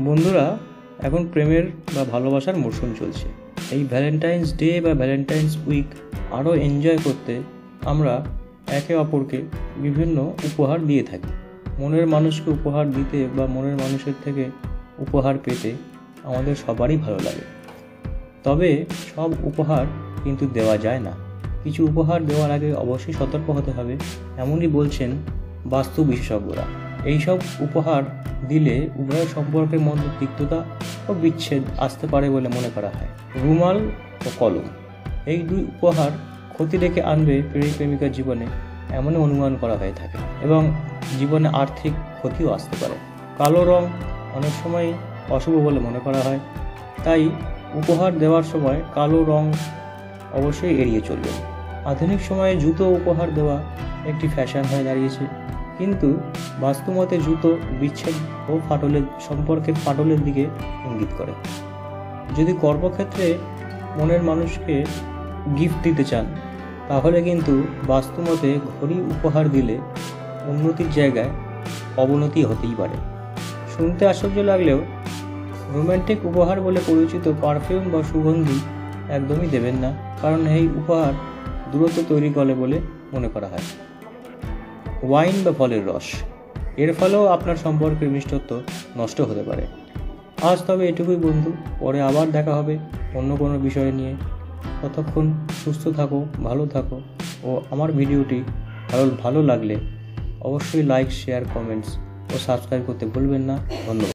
বন্ধুরা, এখন প্রেমের বা ভালোবাসার মরশুম চলছে। এই ভ্যালেন্টাইন্স ডে বা ভ্যালেন্টাইন্স উইক আরও এনজয় করতে আমরা একে অপরকে বিভিন্ন উপহার দিয়ে থাকি। মনের মানুষকে উপহার দিতে বা মনের মানুষের থেকে উপহার পেতে আমাদের সবারই ভালো লাগে। তবে সব উপহার কিন্তু দেওয়া যায় না। কিছু উপহার দেওয়ার আগে অবশ্যই সতর্ক হতে হবে, এমনই বলছেন বাস্তু বিশেষজ্ঞরা। এইসব উপহার দিলে উভয় সম্পর্কের মধ্যে তিক্ততা ও বিচ্ছেদ আসতে পারে বলে মনে করা হয়। রুমাল ও কলম, এই দুই উপহার ক্ষতি ডেকে আনবে প্রেমিক প্রেমিকার জীবনে, এমনই অনুমান করা হয়ে থাকে এবং জীবনে আর্থিক ক্ষতিও আসতে পারে। কালো রং অনেক সময় অশুভ বলে মনে করা হয়, তাই উপহার দেওয়ার সময় কালো রং অবশ্যই এড়িয়ে চলবে। আধুনিক সময়ে জুতো উপহার দেওয়া একটি ফ্যাশন হয়ে দাঁড়িয়েছে, কিন্তু বাস্তুমতে জুতো বিচ্ছেদ ও সম্পর্কের ফাটলের দিকে ইঙ্গিত করে। যদি কর্মক্ষেত্রে মনের মানুষকে গিফট দিতে চান, তাহলে কিন্তু বাস্তুমতে ঘড়ি উপহার দিলে উন্নতির জায়গায় অবনতি হতেই পারে। শুনতে আশ্চর্য লাগলেও রোম্যান্টিক উপহার বলে পরিচিত পারফিউম বা সুগন্ধি একদমই দেবেন না, কারণ এই উপহার দূরত্ব তৈরি করে বলে মনে করা হয়। ওয়াইন বা ফলের রস, এর ফলেও আপনার সম্পর্কের মিষ্টত্ব নষ্ট হতে পারে। আজ তবে এটুকুই বন্ধু, পরে আবার দেখা হবে অন্য কোনো বিষয় নিয়ে। ততক্ষণ সুস্থ থাকো, ভালো থাকো, ও আমার ভিডিওটি ভালো লাগলে অবশ্যই লাইক, শেয়ার, কমেন্টস ও সাবস্ক্রাইব করতে ভুলবেন না। ধন্যবাদ।